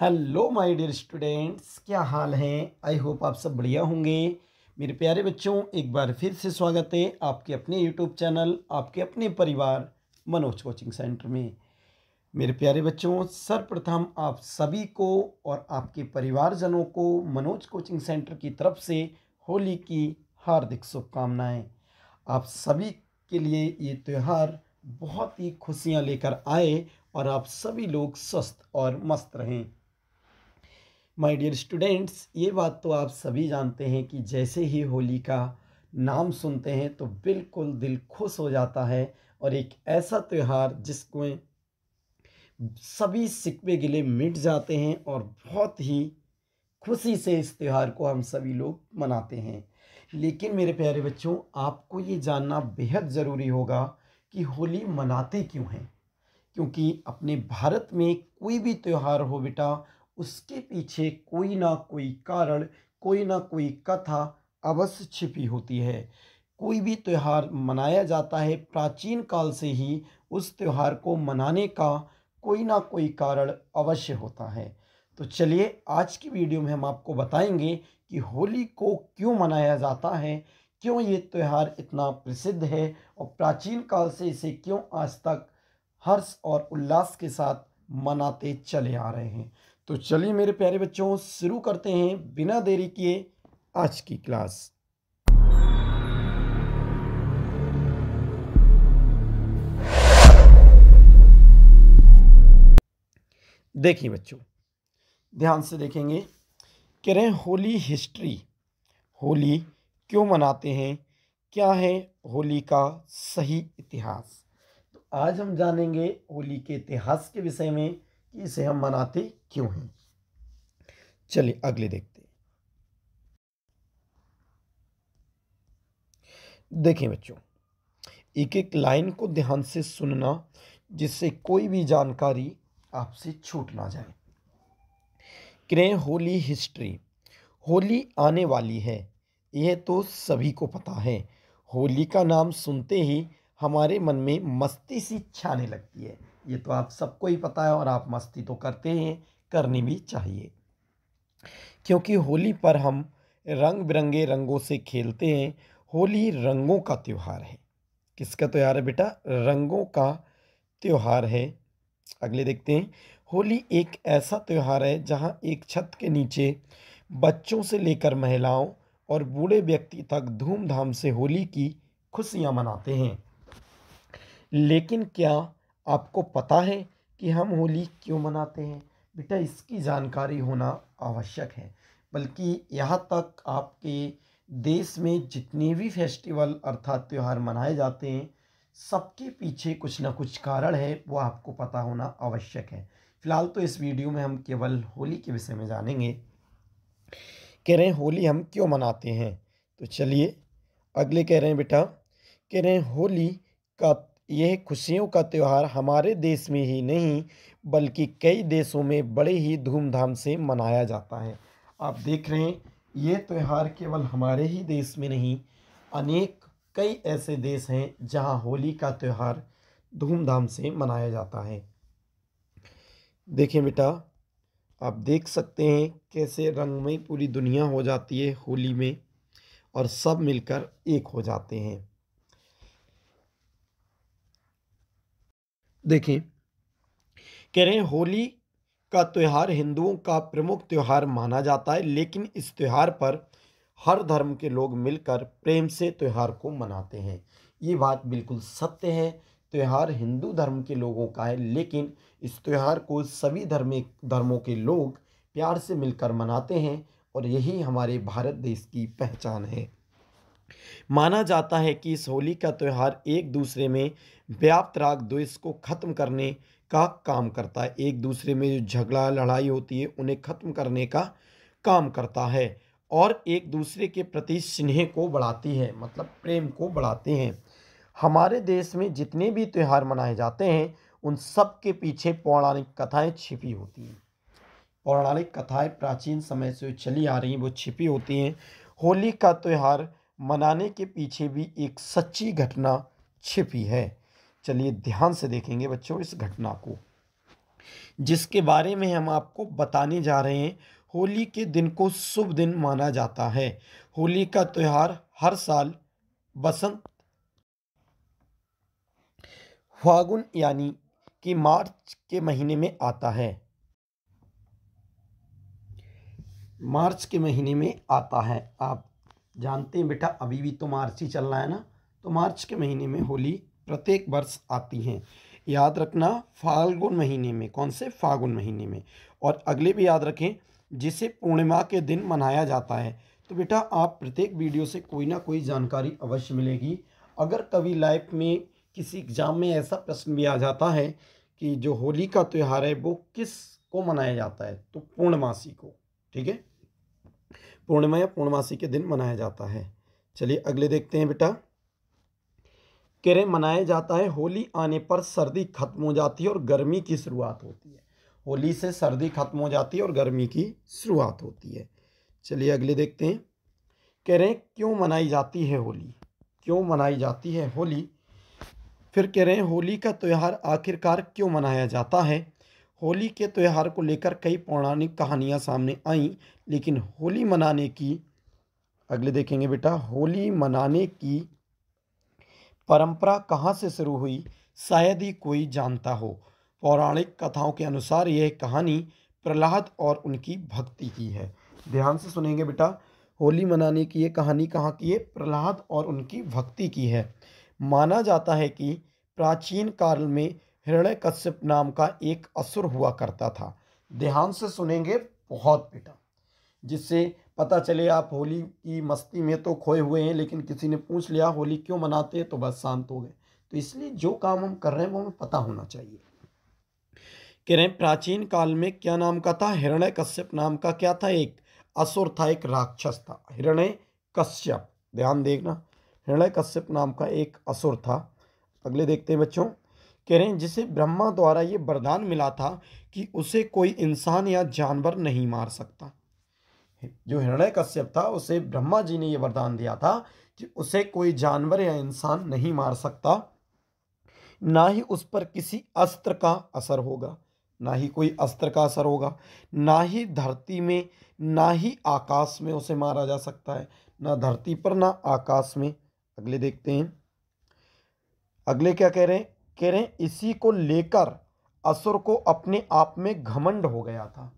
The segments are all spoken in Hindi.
हेलो माय डियर स्टूडेंट्स, क्या हाल है। आई होप आप सब बढ़िया होंगे। मेरे प्यारे बच्चों, एक बार फिर से स्वागत है आपके अपने यूट्यूब चैनल, आपके अपने परिवार मनोज कोचिंग सेंटर में। मेरे प्यारे बच्चों, सर्वप्रथम आप सभी को और आपके परिवारजनों को मनोज कोचिंग सेंटर की तरफ से होली की हार्दिक शुभकामनाएं। आप सभी के लिए ये त्यौहार बहुत ही खुशियां लेकर आए और आप सभी लोग स्वस्थ और मस्त रहें। माय डियर स्टूडेंट्स, ये बात तो आप सभी जानते हैं कि जैसे ही होली का नाम सुनते हैं तो बिल्कुल दिल खुश हो जाता है और एक ऐसा त्यौहार जिसको सभी सिकवे गिले मिट जाते हैं और बहुत ही खुशी से इस त्यौहार को हम सभी लोग मनाते हैं। लेकिन मेरे प्यारे बच्चों, आपको ये जानना बेहद ज़रूरी होगा कि होली मनाते क्यों हैं। क्योंकि अपने भारत में कोई भी त्यौहार हो बेटा, उसके पीछे कोई ना कोई कारण, कोई ना कोई कथा अवश्य छिपी होती है। कोई भी त्यौहार मनाया जाता है, प्राचीन काल से ही उस त्यौहार को मनाने का कोई ना कोई कारण अवश्य होता है। तो चलिए, आज की वीडियो में हम आपको बताएंगे कि होली को क्यों मनाया जाता है, क्यों ये त्यौहार इतना प्रसिद्ध है और प्राचीन काल से इसे क्यों आज तक हर्ष और उल्लास के साथ मनाते चले आ रहे हैं। तो चलिए मेरे प्यारे बच्चों, शुरू करते हैं बिना देरी किए आज की क्लास। देखिए बच्चों, ध्यान से देखेंगे। कह रहे हैं होली हिस्ट्री, होली क्यों मनाते हैं, क्या है होली का सही इतिहास। तो आज हम जानेंगे होली के इतिहास के विषय में कि इसे हम मनाते क्यों हैं। चलिए अगले देखते हैं। देखें बच्चों, एक एक लाइन को ध्यान से सुनना जिससे कोई भी जानकारी आपसे छूट ना जाए। करें होली हिस्ट्री, होली आने वाली है, यह तो सभी को पता है। होली का नाम सुनते ही हमारे मन में मस्ती सी छाने लगती है। ये तो आप सबको ही पता है और आप मस्ती तो करते हैं, करनी भी चाहिए। क्योंकि होली पर हम रंग बिरंगे रंगों से खेलते हैं। होली रंगों का त्यौहार है। किसका त्यौहार है बेटा? रंगों का त्यौहार है। अगले देखते हैं। होली एक ऐसा त्यौहार है जहां एक छत के नीचे बच्चों से लेकर महिलाओं और बूढ़े व्यक्ति तक धूमधाम से होली की खुशियां मनाते हैं। लेकिन क्या आपको पता है कि हम होली क्यों मनाते हैं? बेटा, इसकी जानकारी होना आवश्यक है। बल्कि यहाँ तक आपके देश में जितने भी फेस्टिवल अर्थात त्यौहार मनाए जाते हैं, सबके पीछे कुछ ना कुछ कारण है, वो आपको पता होना आवश्यक है। फिलहाल तो इस वीडियो में हम केवल होली के विषय में जानेंगे। कह रहे हैं होली हम क्यों मनाते हैं। तो चलिए अगले कह रहे हैं बेटा, कह रहे हैं होली का यह खुशियों का त्यौहार हमारे देश में ही नहीं बल्कि कई देशों में बड़े ही धूमधाम से मनाया जाता है। आप देख रहे हैं, ये त्यौहार केवल हमारे ही देश में नहीं, अनेक कई ऐसे देश हैं जहां होली का त्यौहार धूमधाम से मनाया जाता है। देखें बेटा, आप देख सकते हैं कैसे रंगमय पूरी दुनिया हो जाती है होली में और सब मिलकर एक हो जाते हैं। देखिए, कह रहे हैं होली का त्यौहार हिंदुओं का प्रमुख त्यौहार माना जाता है, लेकिन इस त्यौहार पर हर धर्म के लोग मिलकर प्रेम से त्यौहार को मनाते हैं। ये बात बिल्कुल सत्य है। त्यौहार हिंदू धर्म के लोगों का है, लेकिन इस त्यौहार को सभी धर्मों के लोग प्यार से मिलकर मनाते हैं और यही हमारे भारत देश की पहचान है। माना जाता है कि इस होली का त्यौहार एक दूसरे में व्याप्त राग द्वेष को खत्म करने का काम करता है। एक दूसरे में जो झगड़ा लड़ाई होती है उन्हें खत्म करने का काम करता है और एक दूसरे के प्रति स्नेह को बढ़ाती है, मतलब प्रेम को बढ़ाते हैं। हमारे देश में जितने भी त्यौहार मनाए जाते हैं उन सब के पीछे पौराणिक कथाएं छिपी होती हैं। पौराणिक कथाएं प्राचीन समय से चली आ रही हैं, वो छिपी होती हैं। होली का त्यौहार मनाने के पीछे भी एक सच्ची घटना छिपी है। चलिए ध्यान से देखेंगे बच्चों इस घटना को। जिसके बारे में हम आपको बताने जा रहे हैं। होली के दिन को शुभ दिन माना जाता है। होली का त्यौहार हर साल बसंत फागुन यानी कि मार्च के महीने में आता है। मार्च के महीने में आता है। आप जानते हैं बेटा, अभी भी तो मार्च ही चल रहा है ना, तो मार्च के महीने में होली प्रत्येक वर्ष आती हैं। याद रखना, फाल्गुन महीने में। कौन से? फागुन महीने में। और अगले भी याद रखें, जिसे पूर्णिमा के दिन मनाया जाता है। तो बेटा, आप प्रत्येक वीडियो से कोई ना कोई जानकारी अवश्य मिलेगी। अगर कभी लाइफ में किसी एग्जाम में ऐसा प्रश्न भी आ जाता है कि जो होली का त्यौहार है वो किस को मनाया जाता है, तो पूर्णमासी को। ठीक है, पूर्णिमा या पूर्णमासी के दिन मनाया जाता है। चलिए अगले देखते हैं बेटा। कह रहे मनाया जाता है, होली आने पर सर्दी खत्म हो जाती है और गर्मी की शुरुआत होती है। होली से सर्दी खत्म हो जाती है और गर्मी की शुरुआत होती है। चलिए अगले देखते हैं। कह रहे हैं क्यों मनाई जाती है होली? क्यों मनाई जाती है होली? फिर कह रहे हैं होली का त्यौहार आखिरकार क्यों मनाया जाता है? होली के त्यौहार को लेकर कई पौराणिक कहानियां सामने आईं, लेकिन होली मनाने की, अगले देखेंगे बेटा, होली मनाने की परंपरा कहाँ से शुरू हुई, शायद ही कोई जानता हो। पौराणिक कथाओं के अनुसार यह कहानी प्रहलाद और उनकी भक्ति की है। ध्यान से सुनेंगे बेटा, होली मनाने की ये कहानी कहाँ की है? प्रहलाद और उनकी भक्ति की है। माना जाता है कि प्राचीन काल में हिरण्यकश्यप नाम का एक असुर हुआ करता था। ध्यान से सुनेंगे बहुत बेटा, जिससे पता चले आप होली की मस्ती में तो खोए हुए हैं, लेकिन किसी ने पूछ लिया होली क्यों मनाते हैं तो बस शांत हो गए। तो इसलिए जो काम हम कर रहे हैं वो हमें पता होना चाहिए। कह रहे हैं प्राचीन काल में क्या नाम का था? हिरण्यकश्यप नाम का क्या था? एक असुर था, एक राक्षस था, हिरण्यकश्यप। ध्यान देखना, हिरण्यकश्यप नाम का एक असुर था। अगले देखते हैं बच्चों। कह रहे हैं जिसे ब्रह्मा द्वारा ये वरदान मिला था कि उसे कोई इंसान या जानवर नहीं मार सकता। जो हिरण्यकश्यप था उसे ब्रह्मा जी ने यह वरदान दिया था कि उसे कोई जानवर या इंसान नहीं मार सकता, ना ही उस पर किसी अस्त्र का असर होगा, ना ही कोई अस्त्र का असर होगा, ना ही धरती में ना ही आकाश में उसे मारा जा सकता है, ना धरती पर ना आकाश में। अगले देखते हैं। अगले क्या कह रहे हैं? कह रहे हैं इसी को लेकर असुर को अपने आप में घमंड हो गया था।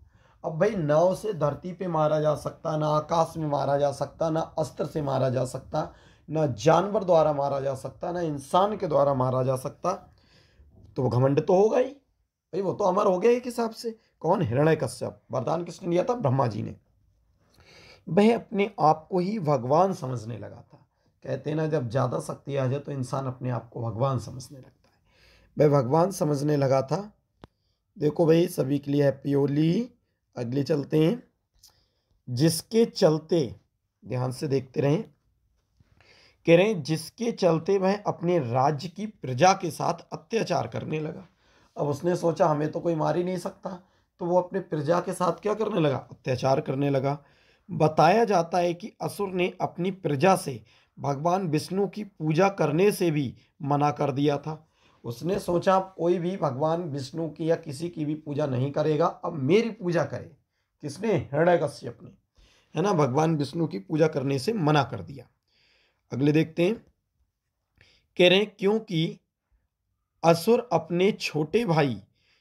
अब भाई, ना उसे धरती पे मारा जा सकता, ना आकाश में मारा जा सकता, ना अस्त्र से मारा जा सकता, ना जानवर द्वारा मारा जा सकता, ना इंसान के द्वारा मारा जा सकता, तो वो घमंड तो होगा ही भाई, वो तो अमर हो गया एक हिसाब से। कौन? हिरण्यकश्यप। वरदान किसने दिया था? ब्रह्मा जी ने। वह अपने आप को ही भगवान समझने लगा था। कहते हैं ना, जब ज़्यादा शक्ति आ जाए तो इंसान अपने आप को भगवान समझने लगता है। वह भगवान समझने लगा था। देखो भाई, सभी के लिए हैप्पी होली। अगले चलते हैं। जिसके चलते, ध्यान से देखते रहें, कह रहे हैं जिसके चलते वह अपने राज्य की प्रजा के साथ अत्याचार करने लगा। अब उसने सोचा हमें तो कोई मार ही नहीं सकता, तो वो अपने प्रजा के साथ क्या करने लगा? अत्याचार करने लगा। बताया जाता है कि असुर ने अपनी प्रजा से भगवान विष्णु की पूजा करने से भी मना कर दिया था। उसने सोचा कोई भी भगवान विष्णु की या किसी की भी पूजा नहीं करेगा, अब मेरी पूजा करे। किसने? हिरण्यकश्यप ने, है ना, भगवान विष्णु की पूजा करने से मना कर दिया। अगले देखते हैं। कह रहे हैं क्योंकि असुर अपने छोटे भाई,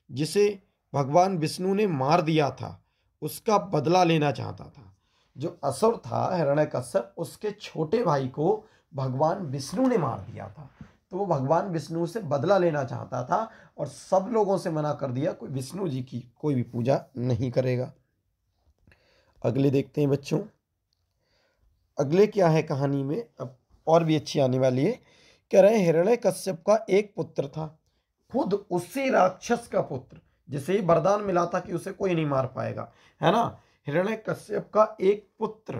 जिसे भगवान विष्णु ने मार दिया था, उसका बदला लेना चाहता था। जो असुर था हिरण्यकश्यप, उसके छोटे भाई को भगवान विष्णु ने मार दिया था, तो वो भगवान विष्णु से बदला लेना चाहता था और सब लोगों से मना कर दिया कोई विष्णु जी की कोई भी पूजा नहीं करेगा। अगले देखते हैं बच्चों। अगले क्या है कहानी में, अब और भी अच्छी आने वाली है। कह रहे हैं हिरण्यकश्यप का एक पुत्र था, खुद उसी राक्षस का पुत्र, जिसे वरदान मिला था कि उसे कोई नहीं मार पाएगा, है ना। हिरण्यकश्यप का एक पुत्र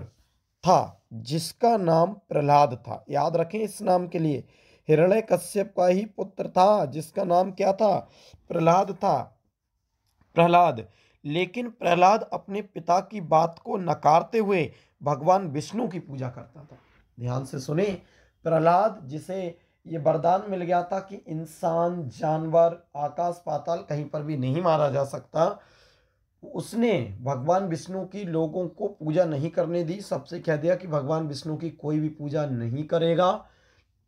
था जिसका नाम प्रहलाद था। याद रखें इस नाम के लिए, हिरण्यकश्यप का ही पुत्र था जिसका नाम क्या था? प्रहलाद था। प्रहलाद। लेकिन प्रहलाद अपने पिता की बात को नकारते हुए भगवान विष्णु की पूजा करता था। ध्यान से सुने, प्रहलाद जिसे ये वरदान मिल गया था कि इंसान, जानवर, आकाश पाताल कहीं पर भी नहीं मारा जा सकता। उसने भगवान विष्णु की लोगों को पूजा नहीं करने दी, सबसे कह दिया कि भगवान विष्णु की कोई भी पूजा नहीं करेगा।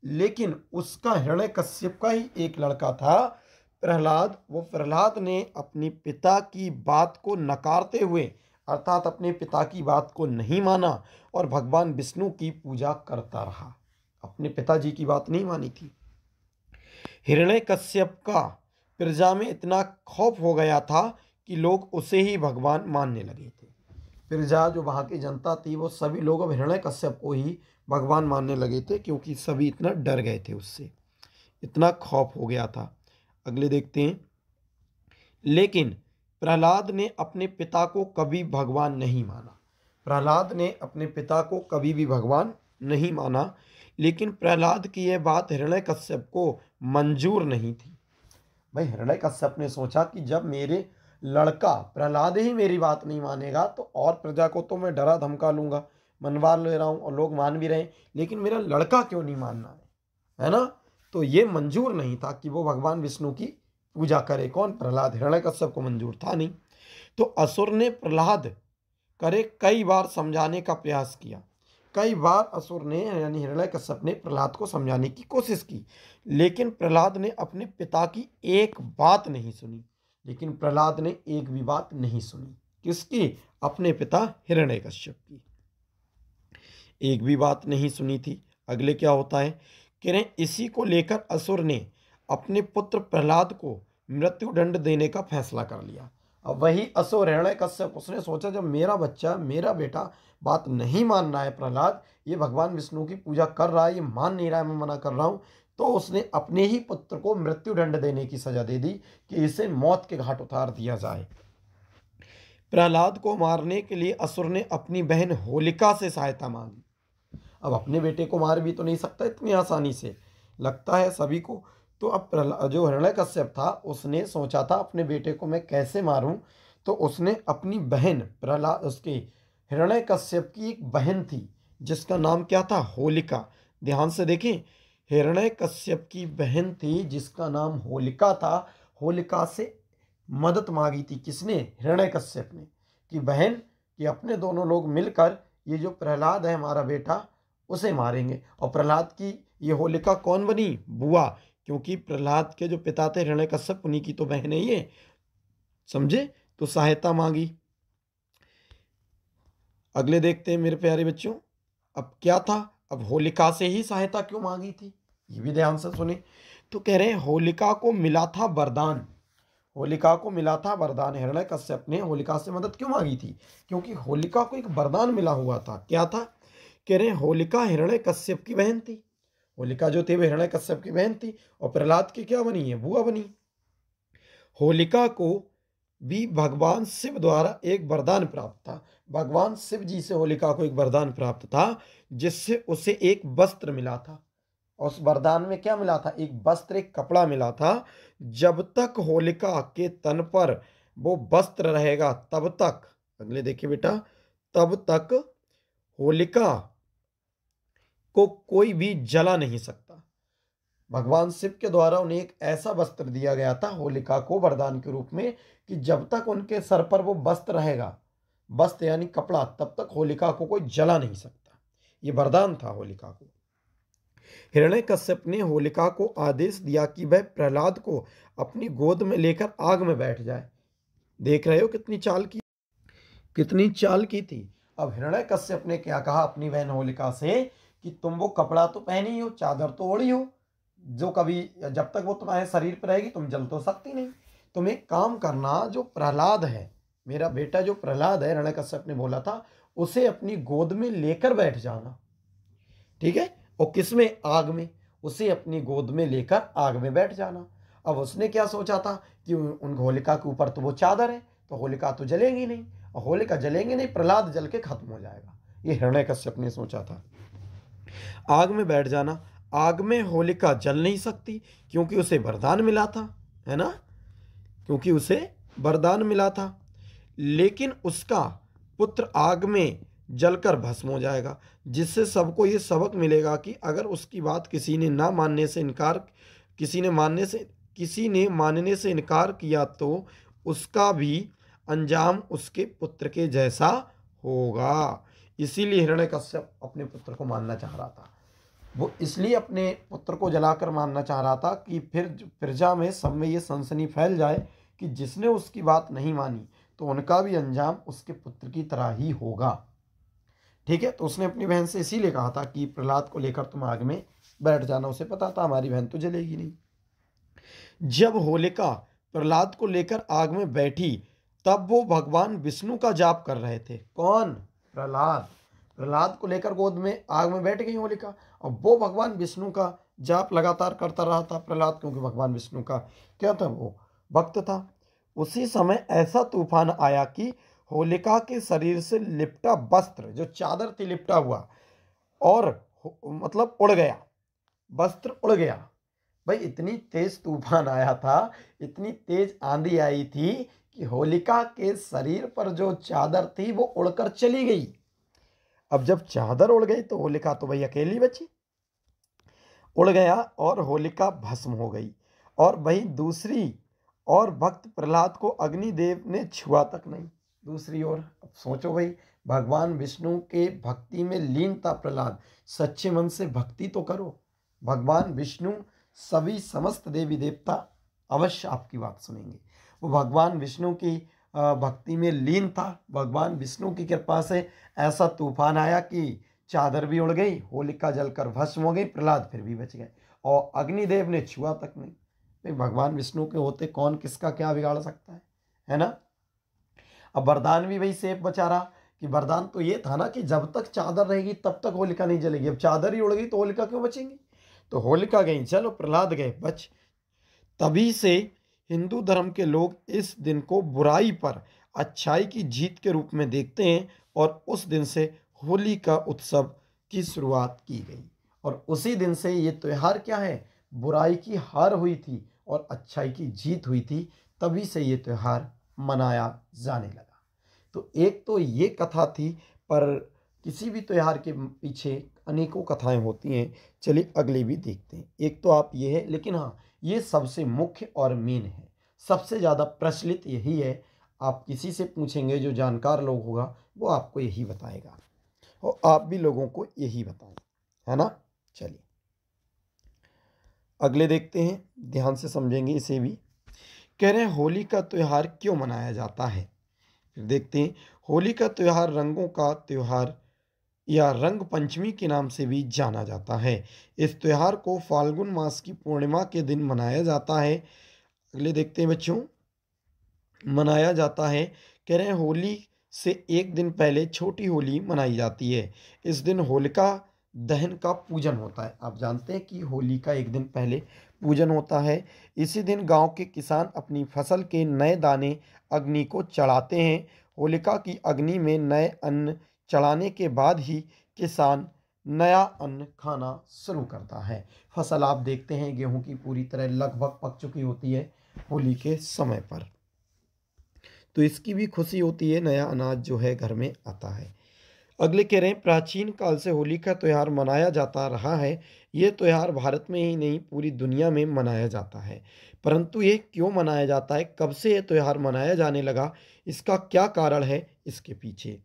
लेकिन उसका हिरण्यकश्यप का ही एक लड़का था प्रहलाद, वो प्रहलाद ने अपने पिता की बात को नकारते हुए, अर्थात अपने पिता की बात को नहीं माना और भगवान विष्णु की पूजा करता रहा। अपने पिताजी की बात नहीं मानी थी। हिरण्यकश्यप का प्रजा में इतना खौफ हो गया था कि लोग उसे ही भगवान मानने लगे थे। प्रजा, जो वहाँ की जनता थी, वो सभी लोग अब हिरण्यकश्यप को ही भगवान मानने लगे थे, क्योंकि सभी इतना डर गए थे उससे, इतना खौफ हो गया था। अगले देखते हैं। लेकिन प्रहलाद ने अपने पिता को कभी भगवान नहीं माना। प्रहलाद ने अपने पिता को कभी भी भगवान नहीं माना। लेकिन प्रहलाद की यह बात हिरण्यकश्यप को मंजूर नहीं थी। भाई, हिरण्यकश्यप ने सोचा कि जब मेरे लड़का प्रहलाद ही मेरी बात नहीं मानेगा तो और प्रजा को तो मैं डरा धमका लूंगा, मनवा ले रहा हूँ और लोग मान भी रहे हैं, लेकिन मेरा लड़का क्यों नहीं मानना है ना? तो ये मंजूर नहीं था कि वो भगवान विष्णु की पूजा करे। कौन? प्रहलाद। हिरण्यकश्यप को मंजूर था नहीं। तो असुर ने प्रहलाद करे कई बार समझाने का प्रयास किया। कई बार असुर ने, यानी हिरण्यकश्यप ने प्रहलाद को समझाने की कोशिश की, लेकिन प्रहलाद ने अपने पिता की एक बात नहीं सुनी। लेकिन प्रहलाद ने एक भी बात नहीं सुनी। किसकी? अपने पिता हिरण्यकश्यप की एक भी बात नहीं सुनी थी। अगले क्या होता है कि इसी को लेकर असुर ने अपने पुत्र प्रहलाद को मृत्युदंड देने का फैसला कर लिया। अब वही असुर हिरण्यकश्यप, उसने सोचा जब मेरा बच्चा, मेरा बेटा बात नहीं मान रहा है, प्रहलाद ये भगवान विष्णु की पूजा कर रहा है, ये मान नहीं रहा है, मैं मना कर रहा हूँ, तो उसने अपने ही पुत्र को मृत्युदंड देने की सजा दे दी कि इसे मौत के घाट उतार दिया जाए। प्रहलाद को मारने के लिए असुर ने अपनी बहन होलिका से सहायता मांगी। अब अपने बेटे को मार भी तो नहीं सकता इतनी आसानी से, लगता है सभी को। तो अब जो हिरण्यकश्यप था, उसने सोचा था अपने बेटे को मैं कैसे मारूं, तो उसने अपनी बहन प्रहलाद, उसके हिरण्यकश्यप की एक बहन थी जिसका नाम क्या था? होलिका। ध्यान से देखें, हिरण्यकश्यप की बहन थी जिसका नाम होलिका था। होलिका से मदद मांगी थी किसने? हिरण्यकश्यप ने, कि बहन, कि अपने दोनों लोग मिलकर ये जो प्रहलाद है हमारा बेटा, उसे मारेंगे। और प्रहलाद की ये होलिका कौन बनी? बुआ, क्योंकि प्रहलाद के जो पिता थे हिरण्यकश्यप, उन्हीं की तो बहन है ये, समझे? तो सहायता मांगी। अगले देखते हैं मेरे प्यारे बच्चों। अब क्या था? अब होलिका से ही सहायता क्यों मांगी थी, ये भी ध्यान से सुने। तो कह रहे हैं होलिका को मिला था वरदान। होलिका को मिला था वरदान। हिरण्यकश्यप ने होलिका से मदद क्यों मांगी थी? क्योंकि होलिका को एक वरदान मिला हुआ था। क्या था? कह रहे हैं होलिका हिरण्यकश्यप की बहन थी। होलिका जो थी वह हिरण्यकश्यप की बहन थी और प्रहलाद की क्या बनी है? बुआ बनी। होलिका को भी भगवान शिव द्वारा एक वरदान प्राप्त था। भगवान शिव जी से होलिका को एक वरदान प्राप्त था, जिससे उसे एक वस्त्र मिला था। और उस वरदान में क्या मिला था? एक वस्त्र, एक कपड़ा मिला था। जब तक होलिका के तन पर वो वस्त्र रहेगा तब तक, अगले देखिए बेटा, तब तक होलिका को कोई भी जला नहीं सकता। भगवान शिव के द्वारा उन्हें एक ऐसा वस्त्र दिया गया था होलिका को वरदान के रूप में, कि जब तक उनके सर पर वो वस्त्र रहेगा, वस्त्र यानी कपड़ा, तब तक होलिका को कोई जला नहीं सकता। ये वरदान था होलिका को। हिरण्यकश्यप ने होलिका को आदेश दिया कि वह प्रहलाद को अपनी गोद में लेकर आग में बैठ जाए। देख रहे हो कितनी चाल की थी। अब हिरण्यकश्यप ने क्या कहा अपनी बहन होलिका से कि तुम वो कपड़ा तो पहनी हो, चादर तो ओढ़ी हो, जो कभी, जब तक वो तुम्हारे शरीर पर रहेगी तुम जल तो सकती नहीं। तुम एक काम करना, जो प्रहलाद है, मेरा बेटा जो प्रहलाद है, हिरण्यकश्यप ने बोला था, उसे अपनी गोद में लेकर बैठ जाना, ठीक है? और किसमें? आग में। उसे अपनी गोद में लेकर आग में बैठ जाना। अब उसने क्या सोचा था कि उन होलिका के ऊपर तो वो चादर है, तो होलिका तो जलेगी नहीं, और होलिका जलेंगे नहीं, प्रहलाद जल के खत्म हो जाएगा। ये हिरण्यकश्यप ने सोचा था। आग में बैठ जाना। आग में होलिका जल नहीं सकती, क्योंकि उसे वरदान मिला था, है ना? क्योंकि उसे वरदान मिला था। लेकिन उसका पुत्र आग में जलकर भस्म हो जाएगा, जिससे सबको ये सबक मिलेगा कि अगर उसकी बात किसी ने ना मानने से इनकार किसी ने मानने से इनकार किया तो उसका भी अंजाम उसके पुत्र के जैसा होगा। इसीलिए हिरण्यकश्यप अपने पुत्र को मारना चाह रहा था। वो इसलिए अपने पुत्र को जलाकर मारना चाह रहा था कि फिर प्रजा में सब में ये सनसनी फैल जाए कि जिसने उसकी बात नहीं मानी तो उनका भी अंजाम उसके पुत्र की तरह ही होगा। ठीक है, तो उसने अपनी बहन से इसीलिए कहा था कि प्रहलाद को लेकर तुम आग में बैठ जाना। उसे पता था हमारी बहन तो जलेगी नहीं। जब होलिका प्रहलाद को लेकर आग में बैठी तब वो भगवान विष्णु का जाप कर रहे थे। कौन? प्रहलाद। प्रहलाद को लेकर गोद में आग में बैठ गई होलिका और वो भगवान विष्णु का जाप लगातार करता रहा था प्रहलाद, क्योंकि भगवान विष्णु का क्या था, वो भक्त था। उसी समय ऐसा तूफान आया कि होलिका के शरीर से लिपटा वस्त्र, जो चादर थी लिपटा हुआ, और मतलब उड़ गया, वस्त्र उड़ गया। भाई इतनी तेज तूफान आया था, इतनी तेज आंधी आई थी कि होलिका के शरीर पर जो चादर थी वो उड़कर चली गई। अब जब चादर उड़ गई तो होलिका तो भाई अकेली बची, उड़ गया और होलिका भस्म हो गई। और भाई दूसरी और भक्त प्रहलाद को अग्निदेव ने छुआ तक नहीं। दूसरी ओर अब सोचो भाई, भगवान विष्णु के भक्ति में लीन था प्रहलाद। सच्चे मन से भक्ति तो करो। भगवान विष्णु सभी समस्त देवी देवता अवश्य आपकी बात सुनेंगे। वो भगवान विष्णु की भक्ति में लीन था। भगवान विष्णु की कृपा से ऐसा तूफान आया कि चादर भी उड़ गई, होलिका जलकर भस्म हो गई, प्रहलाद फिर भी बच गए और अग्निदेव ने छुआ तक नहीं। भाई भगवान विष्णु के होते कौन किसका क्या बिगाड़ सकता है ना। अब वरदान भी भाई सेफ बचा रहा कि वरदान तो ये था ना कि जब तक चादर रहेगी तब तक होलिका नहीं जलेगी। अब चादर ही उड़ गई तो होलिका क्यों बचेंगी। तो होलिका गई, चलो प्रहलाद गए, बच। तभी से हिंदू धर्म के लोग इस दिन को बुराई पर अच्छाई की जीत के रूप में देखते हैं और उस दिन से होली का उत्सव की शुरुआत की गई। और उसी दिन से ये त्यौहार क्या है, बुराई की हार हुई थी और अच्छाई की जीत हुई थी, तभी से ये त्यौहार मनाया जाने लगा। तो एक तो ये कथा थी, पर किसी भी त्यौहार के पीछे अनेकों कथाएं होती हैं। चलिए अगली भी देखते हैं। एक तो आप ये है, लेकिन हाँ ये सबसे मुख्य और मेन है, सबसे ज़्यादा प्रचलित यही है। आप किसी से पूछेंगे जो जानकार लोग होगा वो आपको यही बताएगा और आप भी लोगों को यही बताएं, है ना। चलिए अगले देखते हैं, ध्यान से समझेंगे इसे भी। कह रहे हैं होली का त्यौहार क्यों मनाया जाता है। फिर देखते हैं, होली का त्यौहार रंगों का त्यौहार या रंग पंचमी के नाम से भी जाना जाता है। इस त्यौहार को फाल्गुन मास की पूर्णिमा के दिन मनाया जाता है। अगले देखते हैं बच्चों, मनाया जाता है। कह रहे हैं होली से एक दिन पहले छोटी होली मनाई जाती है। इस दिन होलिका दहन का पूजन होता है। आप जानते हैं कि होली का एक दिन पहले पूजन होता है। इसी दिन गांव के किसान अपनी फसल के नए दाने अग्नि को चढ़ाते हैं। होलिका की अग्नि में नए अन्न चढ़ाने के बाद ही किसान नया अन्न खाना शुरू करता है। फसल आप देखते हैं गेहूं की पूरी तरह लगभग पक चुकी होती है होली के समय पर, तो इसकी भी खुशी होती है, नया अनाज जो है घर में आता है। अगले कह रहे हैं प्राचीन काल से होली का त्यौहार मनाया जाता रहा है। ये त्यौहार भारत में ही नहीं पूरी दुनिया में मनाया जाता है। परंतु ये क्यों मनाया जाता है, कब से ये त्यौहार मनाया जाने लगा, इसका क्या कारण है इसके पीछे,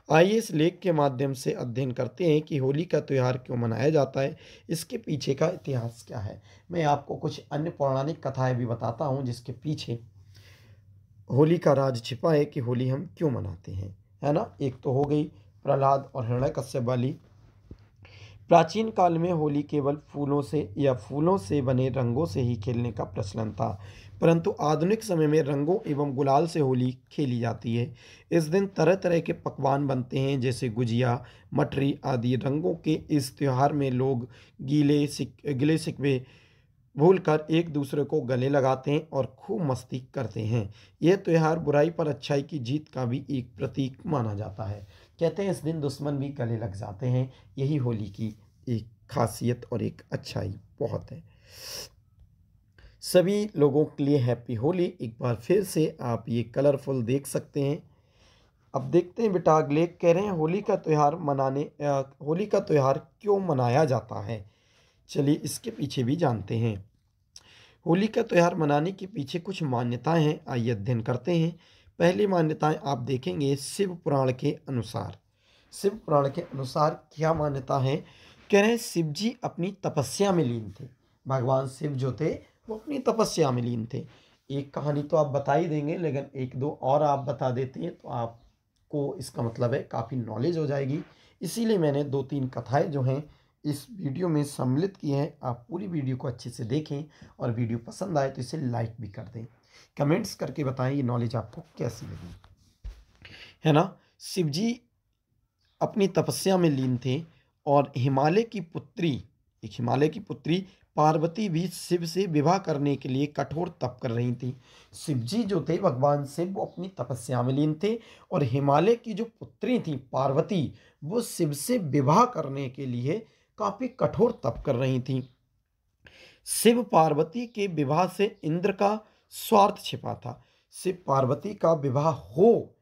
आइए इस लेख के माध्यम से अध्ययन करते हैं कि होली का त्यौहार क्यों मनाया जाता है, इसके पीछे का इतिहास क्या है। मैं आपको कुछ अन्य पौराणिक कथाएं भी बताता हूँ जिसके पीछे होली का राज छिपा है कि होली हम क्यों मनाते हैं, है ना। एक तो हो गई प्रहलाद और हिरण्यकश्यप वाली। प्राचीन काल में होली केवल फूलों से या फूलों से बने रंगों से ही खेलने का प्रचलन था, परंतु आधुनिक समय में रंगों एवं गुलाल से होली खेली जाती है। इस दिन तरह तरह के पकवान बनते हैं जैसे गुजिया, मठरी आदि। रंगों के इस त्यौहार में लोग गिले शिकवे भूलकर एक दूसरे को गले लगाते हैं और खूब मस्ती करते हैं। यह त्यौहार बुराई पर अच्छाई की जीत का भी एक प्रतीक माना जाता है। कहते हैं इस दिन दुश्मन भी गले लग जाते हैं। यही होली की एक खासियत और एक अच्छाई बहुत है। सभी लोगों के लिए हैप्पी होली। एक बार फिर से आप ये कलरफुल देख सकते हैं। अब देखते हैं बेटा अगले कह रहे हैं होली का त्यौहार क्यों मनाया जाता है। चलिए इसके पीछे भी जानते हैं। होली का त्यौहार मनाने के पीछे कुछ मान्यताएं हैं, आइए अध्ययन करते हैं। पहली मान्यताएं आप देखेंगे शिव पुराण के अनुसार। शिव पुराण के अनुसार क्या मान्यता है, कह रहे हैं शिव जी अपनी तपस्या में लीन थे। भगवान शिव जो थे वो अपनी तपस्या में लीन थे। एक कहानी तो आप बता ही देंगे, लेकिन एक दो और आप बता देते हैं तो आपको इसका मतलब है काफ़ी नॉलेज हो जाएगी। इसीलिए मैंने दो तीन कथाएं जो हैं इस वीडियो में सम्मिलित की हैं। आप पूरी वीडियो को अच्छे से देखें और वीडियो पसंद आए तो इसे लाइक भी कर दें। कमेंट्स करके बताएं ये नॉलेज आपको कैसी लगी, है ना। शिव जी अपनी तपस्या में लीन थे और हिमालय की पुत्री पार्वती भी शिव से विवाह करने के लिए कठोर तप कर रही थी। शिव जी जो थे भगवान शिव वो अपनी तपस्या में लीन थे और हिमालय की जो पुत्री थी पार्वती वो शिव से विवाह करने के लिए काफी कठोर तप कर रही थी। शिव पार्वती के विवाह से इंद्र का स्वार्थ छिपा था। शिव पार्वती का विवाह हो,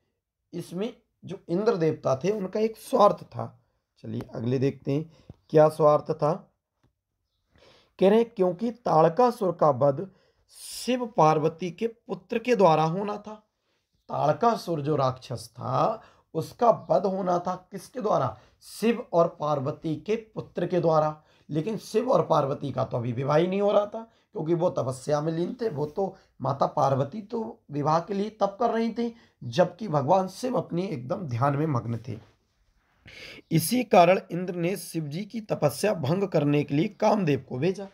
इसमें जो इंद्र देवता थे उनका एक स्वार्थ था। चलिए अगले देखते हैं क्या स्वार्थ था। कह रहे हैं क्योंकि ताड़कासुर का वध शिव पार्वती के पुत्र के द्वारा होना था। ताड़कासुर जो राक्षस था उसका वध होना था किसके द्वारा, शिव और पार्वती के पुत्र के द्वारा। लेकिन शिव और पार्वती का तो अभी विवाह ही नहीं हो रहा था, क्योंकि वो तपस्या में लीन थे। वो तो माता पार्वती तो विवाह के लिए तप कर रही थी, जबकि भगवान शिव अपनी एकदम ध्यान में मग्न थे। इसी कारण इंद्र ने शिव जी की तपस्या भंग करने के लिए कामदेव को भेजा।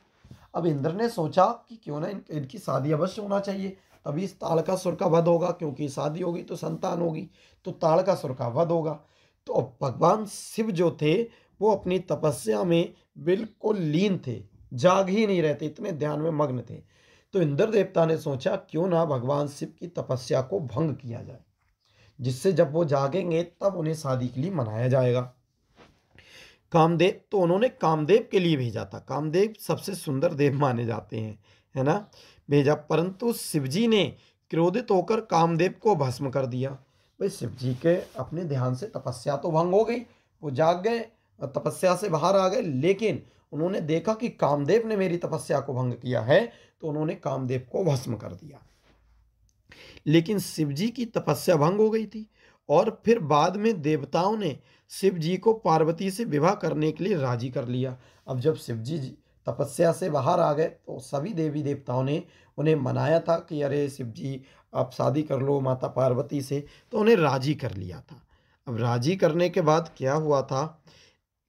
अब इंद्र ने सोचा कि क्यों ना इनकी शादी अवश्य होना चाहिए, तभी इस ताड़कासुर का वध होगा, क्योंकि शादी होगी तो संतान होगी, तो ताड़कासुर का वध होगा। तो अब भगवान शिव जो थे वो अपनी तपस्या में बिल्कुल लीन थे, जाग ही नहीं रहते, इतने ध्यान में मग्न थे। तो इंद्र देवता ने सोचा क्यों ना भगवान शिव की तपस्या को भंग किया जाए, जिससे जब वो जागेंगे तब उन्हें शादी के लिए मनाया जाएगा। कामदेव, तो उन्होंने कामदेव के लिए भेजा था। कामदेव सबसे सुंदर देव माने जाते हैं, है ना, भेजा। परंतु शिवजी ने क्रोधित होकर कामदेव को भस्म कर दिया। भाई शिवजी के अपने ध्यान से तपस्या तो भंग हो गई, वो जाग गए, तपस्या से बाहर आ गए, लेकिन उन्होंने देखा कि कामदेव ने मेरी तपस्या को भंग किया है, तो उन्होंने कामदेव को भस्म कर दिया। लेकिन शिवजी की तपस्या भंग हो गई थी और फिर बाद में देवताओं ने शिव जी को पार्वती से विवाह करने के लिए राजी कर लिया। अब जब शिव जी तपस्या से बाहर आ गए तो सभी देवी देवताओं ने उन्हें मनाया था कि अरे शिव जी आप शादी कर लो माता पार्वती से, तो उन्हें राजी कर लिया था। अब राजी करने के बाद क्या हुआ था,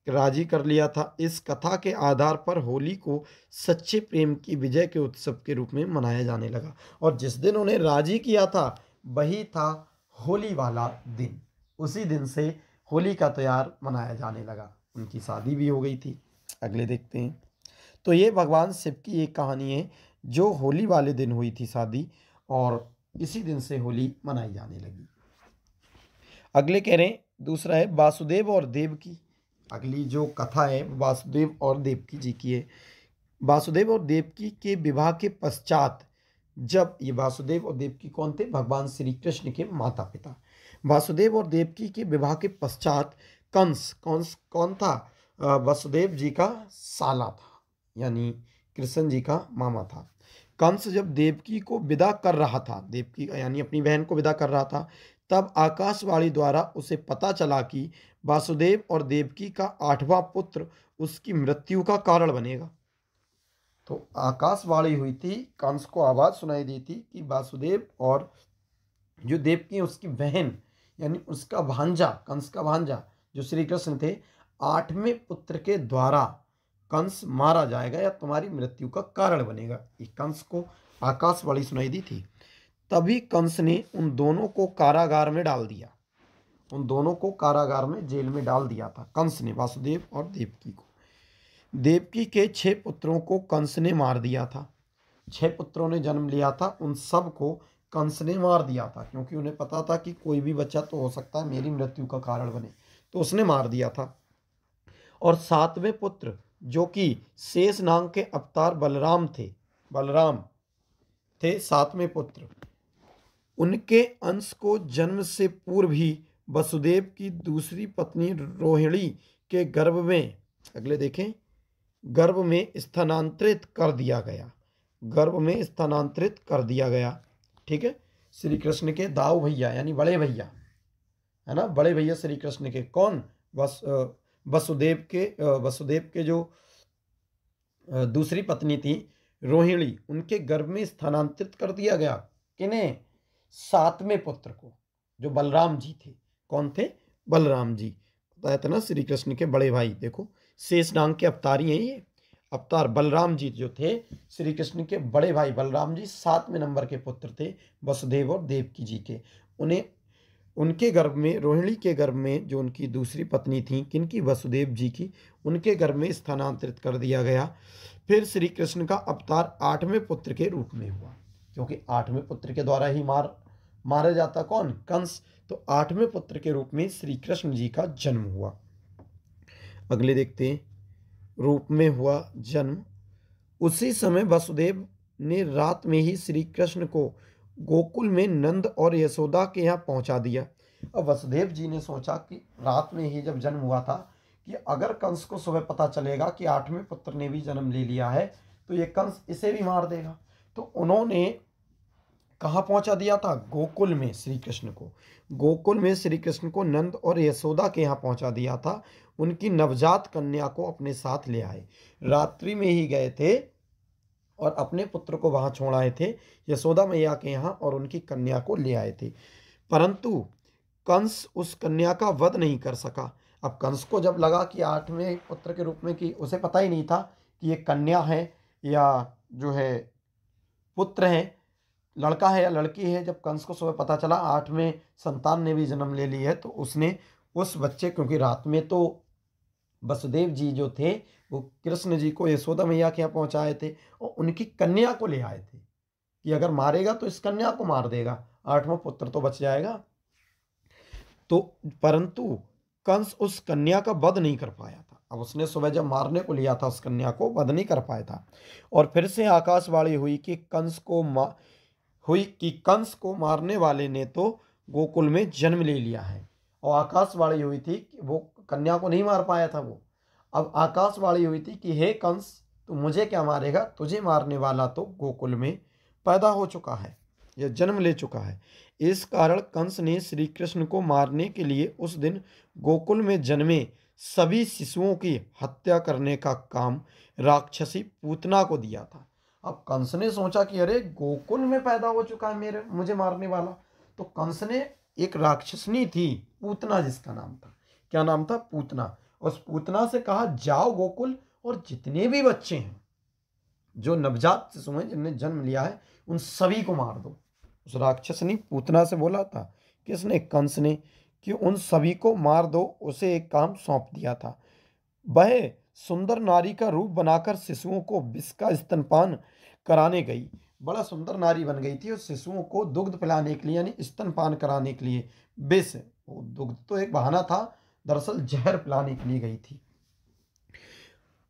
राजी कर लिया था। इस कथा के आधार पर होली को सच्चे प्रेम की विजय के उत्सव के रूप में मनाया जाने लगा। और जिस दिन उन्हें राजी किया था वही था होली वाला दिन। उसी दिन से होली का त्यौहार मनाया जाने लगा। उनकी शादी भी हो गई थी। अगले देखते हैं। तो ये भगवान शिव की एक कहानी है जो होली वाले दिन हुई थी शादी, और इसी दिन से होली मनाई जाने लगी। अगले कह रहे हैं दूसरा है वासुदेव और देवकी। अगली जो कथा है वासुदेव और देवकी जी की है। वासुदेव और देवकी के विवाह के पश्चात, जब ये वासुदेव और देवकी कौन थे, भगवान श्री कृष्ण के माता पिता। वासुदेव और देवकी के विवाह के पश्चात कंस कौन था, वसुदेव जी का साला था, यानी कृष्ण जी का मामा था। कंस जब देवकी को विदा कर रहा था, देवकी यानी अपनी बहन को विदा कर रहा था, तब आकाशवाणी द्वारा उसे पता चला कि वासुदेव और देवकी का 8वां पुत्र उसकी मृत्यु का कारण बनेगा। तो आकाशवाणी हुई थी, कंस को आवाज सुनाई दी थी कि वासुदेव और जो देवकी उसकी बहन यानी उसका भांजा, कंस का भांजा जो श्री कृष्ण थे, 8वें पुत्र के द्वारा कंस मारा जाएगा या तुम्हारी मृत्यु का कारण बनेगा। ये कंस को आकाशवाणी सुनाई दी थी। तभी कंस ने उन दोनों को कारागार में डाल दिया। उन दोनों को कारागार में, जेल में डाल दिया था कंस ने, वासुदेव और देवकी को। देवकी के 6 पुत्रों को कंस ने मार दिया था। 6 पुत्रों ने जन्म लिया था, उन सब को कंस ने मार दिया था, क्योंकि उन्हें पता था कि कोई भी बच्चा तो हो सकता है मेरी मृत्यु का कारण बने, तो उसने मार दिया था। और 7वें पुत्र जो कि शेष नाग के अवतार बलराम थे 7वें पुत्र, उनके अंश को जन्म से पूर्व ही वसुदेव की दूसरी पत्नी रोहिणी के गर्भ में, अगले देखें, गर्भ में स्थानांतरित कर दिया गया। गर्भ में स्थानांतरित कर दिया गया। ठीक है, श्री कृष्ण के दाऊ भैया यानी बड़े भैया, है ना, बड़े भैया श्री कृष्ण के, कौन, वसुदेव के जो दूसरी पत्नी थी रोहिणी, उनके गर्भ में स्थानांतरित कर दिया गया। किन्हें? सातवें पुत्र को, जो बलराम जी थे। कौन थे? बलराम जी। बताया था ना, श्री कृष्ण के बड़े भाई। देखो, शेषनाग के अवतारी हैं ये अवतार। बलराम जी जो थे श्री कृष्ण के बड़े भाई, बलराम जी 7वें नंबर के पुत्र थे वसुदेव और देवकी जी के। उन्हें उनके गर्भ में, रोहिणी के गर्भ में जो उनकी दूसरी पत्नी थी, किनकी? वसुदेव जी की, उनके गर्भ में स्थानांतरित कर दिया गया। फिर श्री कृष्ण का अवतार 8वें पुत्र के रूप में हुआ, क्योंकि 8वें पुत्र के द्वारा ही मारा जाता कौन? कंस। तो 8वें पुत्र के रूप में श्री कृष्ण जी का जन्म हुआ। अगले देखते हैं, रूप में हुआ जन्म। उसी समय वसुदेव ने रात में ही श्री कृष्ण को गोकुल में नंद और यशोदा के यहाँ पहुंचा दिया। अब वसुदेव जी ने सोचा कि रात में ही जब जन्म हुआ था, कि अगर कंस को सुबह पता चलेगा कि 8वें पुत्र ने भी जन्म ले लिया है, तो ये कंस इसे भी मार देगा। तो उन्होंने कहाँ पहुंचा दिया था? गोकुल में श्री कृष्ण को। गोकुल में श्री कृष्ण को नंद और यशोदा के यहाँ पहुंचा दिया था। उनकी नवजात कन्या को अपने साथ ले आए। रात्रि में ही गए थे और अपने पुत्र को वहां छोड़ आए थे यशोदा मैया के यहाँ, और उनकी कन्या को ले आए थे। परंतु कंस उस कन्या का वध नहीं कर सका। अब कंस को जब लगा कि 8वें पुत्र के रूप में, कि उसे पता ही नहीं था कि ये कन्या है या जो है पुत्र है, लड़का है या लड़की है। जब कंस को सुबह पता चला 8वें संतान ने भी जन्म ले ली है, तो उसने उस बच्चे, क्योंकि रात में तो वसुदेव जी जो थे वो कृष्ण जी को यशोदा मैया के यहाँ पहुंचाए थे, और उनकी कन्या को ले आए थे कि अगर मारेगा तो इस कन्या को मार देगा, 8वां पुत्र तो बच जाएगा। तो परंतु कंस उस कन्या का वध नहीं कर पाया था। अब उसने सुबह जब मारने को लिया था उस कन्या को, वध नहीं कर पाया था। और फिर से आकाशवाणी हुई कि कंस को मारने वाले ने तो गोकुल में जन्म ले लिया है। और आकाशवाणी हुई थी कि वो कन्या को नहीं मार पाया था वो। अब आकाशवाणी हुई थी कि हे कंस, तू मुझे क्या मारेगा, तुझे मारने वाला तो गोकुल में पैदा हो चुका है, यह जन्म ले चुका है। इस कारण कंस ने श्री कृष्ण को मारने के लिए उस दिन गोकुल में जन्मे सभी शिशुओं की हत्या करने का काम राक्षसी पूतना को दिया था। अब कंस ने सोचा कि अरे, गोकुल में पैदा हो चुका है मुझे मारने वाला। तो कंस ने एक राक्षसनी थी पूतना, जिसका नाम था, क्या नाम था? पूतना। उस पूतना से कहा, जाओ गोकुल और जितने भी बच्चे हैं, जो नवजात शिशु हैं जिनने जन्म लिया है, उन सभी को मार दो। उस राक्षसनी पूतना से बोला था, किसने? कंस ने, कि उन सभी को मार दो। उसे एक काम सौंप दिया था। वह सुंदर नारी का रूप बनाकर शिशुओं को विष का स्तनपान कराने गई। बड़ा सुंदर नारी बन गई थी और शिशुओं को दुग्ध पिलाने के लिए, यानी स्तनपान कराने के लिए, विष, वो दुग्ध तो एक बहाना था, दरअसल जहर पिलाने के लिए गई थी।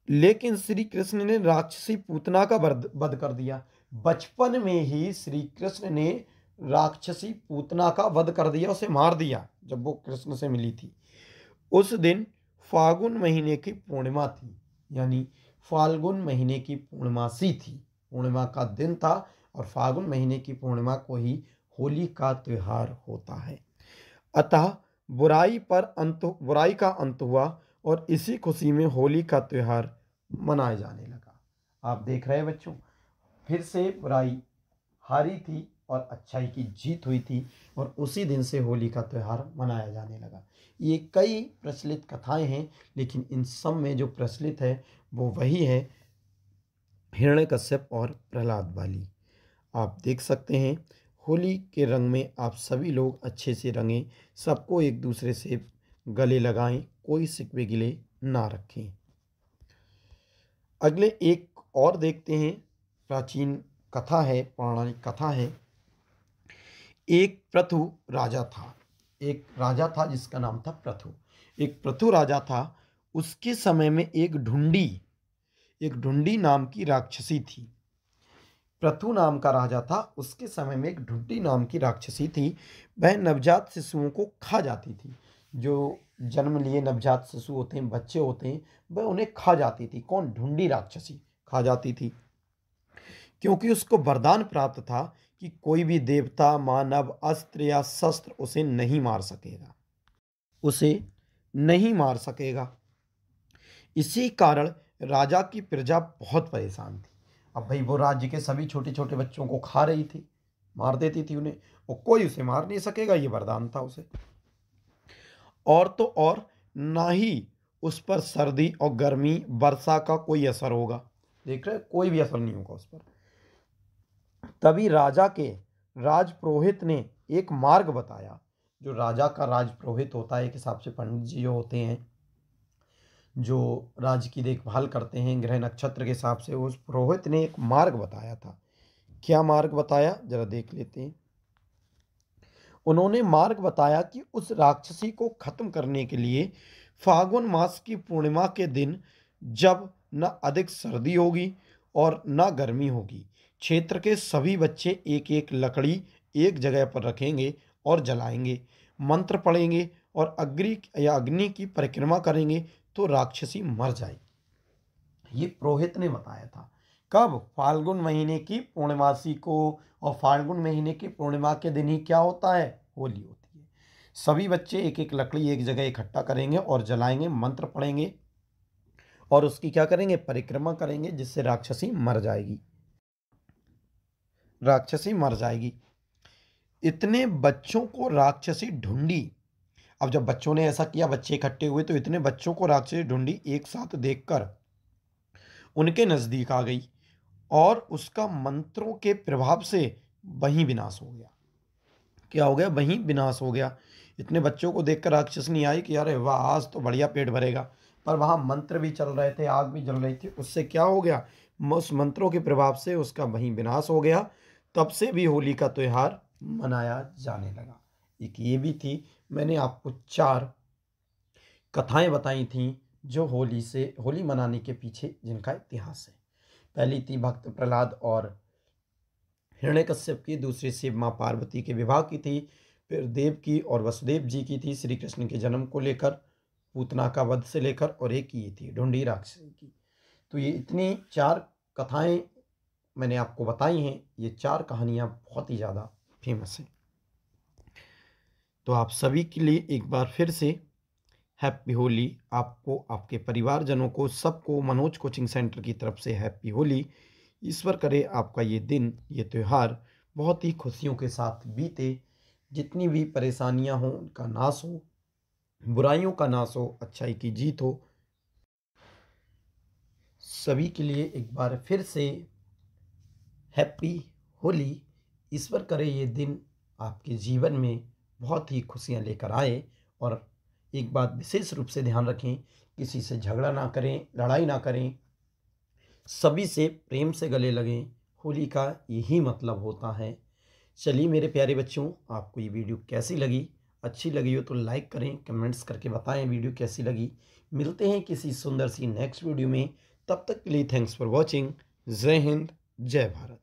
लेकिन श्री कृष्ण ने राक्षसी पूतना का वध कर दिया। बचपन में ही श्री कृष्ण ने राक्षसी पूतना का वध कर दिया, उसे मार दिया जब वो कृष्ण से मिली थी। उस दिन फाल्गुन महीने की पूर्णिमा थी, यानी फाल्गुन महीने की पूर्णिमासी थी, पूर्णिमा का दिन था। और फाल्गुन महीने की पूर्णिमा को ही होली का त्योहार होता है। अतः बुराई का अंत हुआ और इसी खुशी में होली का त्योहार मनाया जाने लगा। आप देख रहे हैं बच्चों, फिर से बुराई हारी थी और अच्छाई की जीत हुई थी, और उसी दिन से होली का त्यौहार मनाया जाने लगा। ये कई प्रचलित कथाएं हैं, लेकिन इन सब में जो प्रचलित है वो वही है, हिरण्यकश्यप और प्रहलाद वाली। आप देख सकते हैं, होली के रंग में आप सभी लोग अच्छे से रंगें, सबको एक दूसरे से गले लगाएं, कोई सिकवे गिले ना रखें। अगले एक और देखते हैं, प्राचीन कथा है, पौराणिक कथा है। एक प्रथु राजा था। एक राजा था जिसका नाम था प्रथु। एक प्रथु राजा था। उसके समय में एक ढूंढी नाम की राक्षसी थी। पृथु नाम का राजा था, उसके समय में एक ढुड्डी नाम की राक्षसी थी। वह नवजात शिशुओं को खा जाती थी। जो जन्म लिए नवजात शिशु होते हैं, बच्चे होते हैं, वह उन्हें खा जाती थी। कौन? ढुंडी राक्षसी खा जाती थी, क्योंकि उसको वरदान प्राप्त था कि कोई भी देवता, मानव, अस्त्र या शस्त्र उसे नहीं मार सकेगा, उसे नहीं मार सकेगा। इसी कारण राजा की प्रजा बहुत परेशान थी। अब भाई वो राज्य के सभी छोटे छोटे बच्चों को खा रही थी, मार देती थी उन्हें, और कोई उसे मार नहीं सकेगा, ये वरदान था उसे। और तो और ना ही उस पर सर्दी और गर्मी, वर्षा का कोई असर होगा। देख रहे, कोई भी असर नहीं होगा उस पर। तभी राजा के राजपुरोहित ने एक मार्ग बताया। जो राजा का राजपुरोहित होता है, एक हिसाब से पंडित जी जो होते हैं, जो राज्य की देखभाल करते हैं ग्रह नक्षत्र के हिसाब से, उस पुरोहित ने एक मार्ग बताया था। क्या मार्ग बताया, जरा देख लेते हैं। उन्होंने मार्ग बताया कि उस राक्षसी को खत्म करने के लिए फागुन मास की पूर्णिमा के दिन, जब न अधिक सर्दी होगी और न गर्मी होगी, क्षेत्र के सभी बच्चे एक एक लकड़ी एक जगह पर रखेंगे और जलाएंगे, मंत्र पढ़ेंगे और अग्नि की परिक्रमा करेंगे तो राक्षसी मर जाएगी। ये पुरोहित ने बताया था। कब? फाल्गुन महीने की पूर्णिमासी को। और फाल्गुन महीने की पूर्णिमा के दिन ही क्या होता है? होली होती है। सभी बच्चे एक एक लकड़ी एक जगह इकट्ठा करेंगे और जलाएंगे, मंत्र पढ़ेंगे और उसकी क्या करेंगे? परिक्रमा करेंगे, जिससे राक्षसी मर जाएगी, राक्षसी मर जाएगी। इतने बच्चों को राक्षसी ढूंढी। अब जब बच्चों ने ऐसा किया, बच्चे इकट्ठे हुए, तो इतने बच्चों को राक्षसी ढूंढी एक साथ देखकर उनके नजदीक आ गई और उसका मंत्रों के प्रभाव से वहीं विनाश हो गया। क्या हो गया? वहीं विनाश हो गया। इतने बच्चों को देखकर राक्षस नहीं आई कि अरे वाह, आज तो बढ़िया पेट भरेगा, पर वहां मंत्र भी चल रहे थे, आग भी जल रही थी। उससे क्या हो गया? उस मंत्रों के प्रभाव से उसका वहीं विनाश हो गया। तब से भी होली का त्योहार मनाया जाने लगा। एक ये भी थी। मैंने आपको 4 कथाएं बताई थीं जो होली मनाने के पीछे जिनका इतिहास है। पहली थी भक्त प्रहलाद और हिरण्यकश्यप की, दूसरी शिव माँ पार्वती के विवाह की थी, फिर देव की और वसुदेव जी की थी श्री कृष्ण के जन्म को लेकर, पूतना का वध से लेकर, और एक ये थी ढूंढी राक्षसी की। तो ये इतनी 4 कथाएं मैंने आपको बताई हैं। ये 4 कहानियाँ बहुत ही ज़्यादा फेमस हैं। तो आप सभी के लिए एक बार फिर से हैप्पी होली। आपको, आपके परिवारजनों को, सबको मनोज कोचिंग सेंटर की तरफ से हैप्पी होली। ईश्वर करे आपका ये दिन, ये त्यौहार बहुत ही खुशियों के साथ बीते। जितनी भी परेशानियां हों उनका नाश हो, बुराइयों का नाश हो, अच्छाई की जीत हो। सभी के लिए एक बार फिर से हैप्पी होली। ईश्वर करे ये दिन आपके जीवन में बहुत ही खुशियां लेकर आए। और एक बात विशेष रूप से ध्यान रखें, किसी से झगड़ा ना करें, लड़ाई ना करें, सभी से प्रेम से गले लगें। होली का यही मतलब होता है। चलिए मेरे प्यारे बच्चों, आपको ये वीडियो कैसी लगी? अच्छी लगी हो तो लाइक करें, कमेंट्स करके बताएं वीडियो कैसी लगी। मिलते हैं किसी सुंदर सी नेक्स्ट वीडियो में। तब तक के लिए थैंक्स फॉर वॉचिंग। जय हिंद, जय भारत।